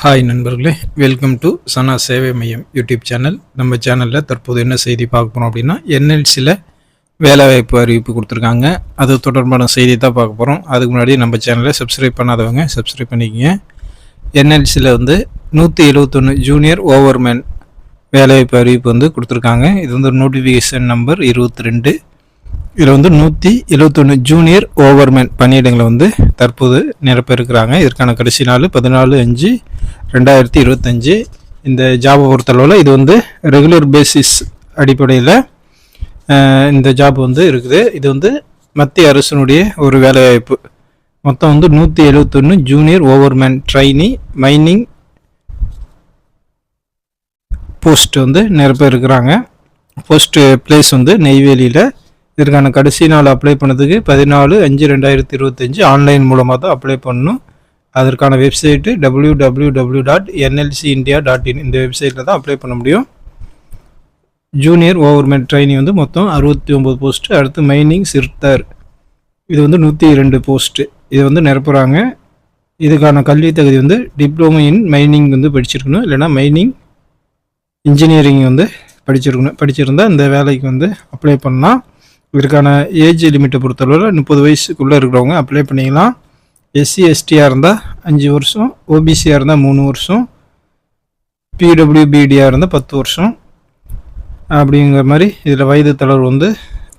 Hi நண்பர்களே, welcome to சனா சேவை மையம் யூடியூப் சேனல். நம்ம சேனலில் தற்போது என்ன செய்தி பார்க்க போகிறோம் அப்படின்னா, என்எல்சியில் வேலைவாய்ப்பு அறிவிப்பு கொடுத்துருக்காங்க. அது தொடர்பான செய்தி தான் பார்க்க போகிறோம். அதுக்கு முன்னாடி நம்ம சேனலை சப்ஸ்கிரைப் பண்ணாதவங்க சப்ஸ்கிரைப் பண்ணிக்கோங்க. என்எல்சியில் 171 ஜூனியர் ஓவர்மேன் வேலைவாய்ப்பு அறிவிப்பு கொடுத்துருக்காங்க. இது நோட்டிஃபிகேஷன் நம்பர் 22. இதில் 171 ஜூனியர் ஓவர்மேன் பணியிடங்களை தற்போது நிரப்ப இருக்கிறாங்க. இதற்கான கடைசி நாள் 14/5/2025. இந்த ஜாபை பொறுத்தளவில் இது ரெகுலர் பேசிஸ் அடிப்படையில் இந்த ஜாப் இருக்குது. இது மத்திய அரசினுடைய ஒரு வேலைவாய்ப்பு. மொத்தம் 171 junior overman trainee mining post நிரப்ப இருக்கிறாங்க. போஸ்ட் பிளேஸ் நெய்வேலியில். இதற்கான கடைசி நாள் அப்ளை பண்ணதுக்கு 14/5/2025 ஆன்லைன் மூலமாக தான் அப்ளை பண்ணணும். அதற்கான வெப்சைட்டு www.nlcindia.in. இந்த வெப்சைட்டில் தான் அப்ளை பண்ண முடியும். ஜூனியர் ஓவர்மேன் ட்ரைனி மொத்தம் 69 போஸ்ட்டு. அடுத்து மைனிங் சிர்தார், இது 102 போஸ்ட்டு. இது நிரப்புகிறாங்க. இதுக்கான கல்வி தகுதி டிப்ளமோ இன் மைனிங் படிச்சிருக்கணும், இல்லைனா மைனிங் இன்ஜினியரிங் படிச்சிருந்தால் இந்த வேலைக்கு அப்ளை பண்ணலாம். இதற்கான ஏஜ் லிமிட்டை பொறுத்தளவில் 30 வயசுக்குள்ளே இருக்கிறவங்க அப்ளை பண்ணிக்கலாம். எஸ்சி எஸ்டியாக இருந்தால் 5 வருஷம், ஓபிசியாக இருந்தால் 3 வருஷம், பிடபிள்யூபிடியாக இருந்தால் 10 வருஷம் அப்படிங்கிற மாதிரி இதில் வயது தளர்வு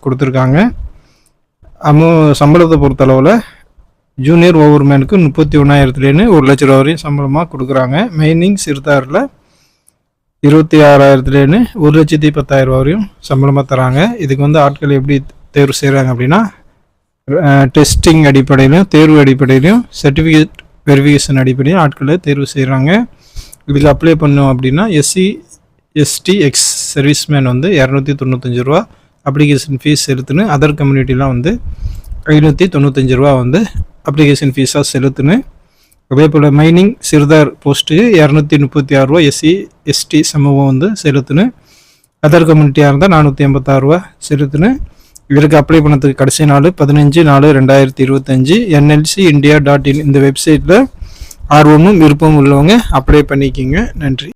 கொடுத்துருக்காங்க. சம்பளத்தை பொறுத்தளவில் ஜூனியர் ஓவர்மேனுக்கு 31,000 1 லட்ச ரூபா வரையும் சம்பளமாக கொடுக்குறாங்க. மைனிங் சிறுதாரில் 26,000 1,10,000 வரையும் சம்பளமாக தராங்க. இதுக்கு ஆட்கள் எப்படி தேர்வு செய்கிறாங்க அப்படின்னா, டெஸ்டிங் அடிப்படையிலும் தேர்வு அடிப்படையிலும் சர்டிஃபிகேட் வெரிஃபிகேஷன் அடிப்படையும் ஆட்களை தேர்வு செய்கிறாங்க. இதுக்கு அப்ளை பண்ணோம் அப்படின்னா எஸ்சி எஸ்டி எக்ஸ் சர்வீஸ்மேன் 295 ரூபா அப்ளிகேஷன் ஃபீஸ் செலுத்துன்னு, அதர் கம்யூனிட்டிலாம் 595 ரூபா அப்ளிகேஷன் ஃபீஸாக செலுத்துன்னு. அதே போல் மைனிங் சிறுதார் போஸ்ட்டுக்கு 236 ரூபா எஸ்சி எஸ்டி சமூகம் செலுத்துன்னு, அதர் கம்யூனிட்டியாக இருந்தால் 486 ரூபா செலுத்துன்னு. இதற்கு அப்ளை பண்ணதுக்கு கடைசி நாள் 15/4/2025. nlcindia.in இந்த வெப்சைட்டில் ஆர்வமும் விருப்பமும் உள்ளவங்க அப்ளை பண்ணிக்கிங்க. நன்றி.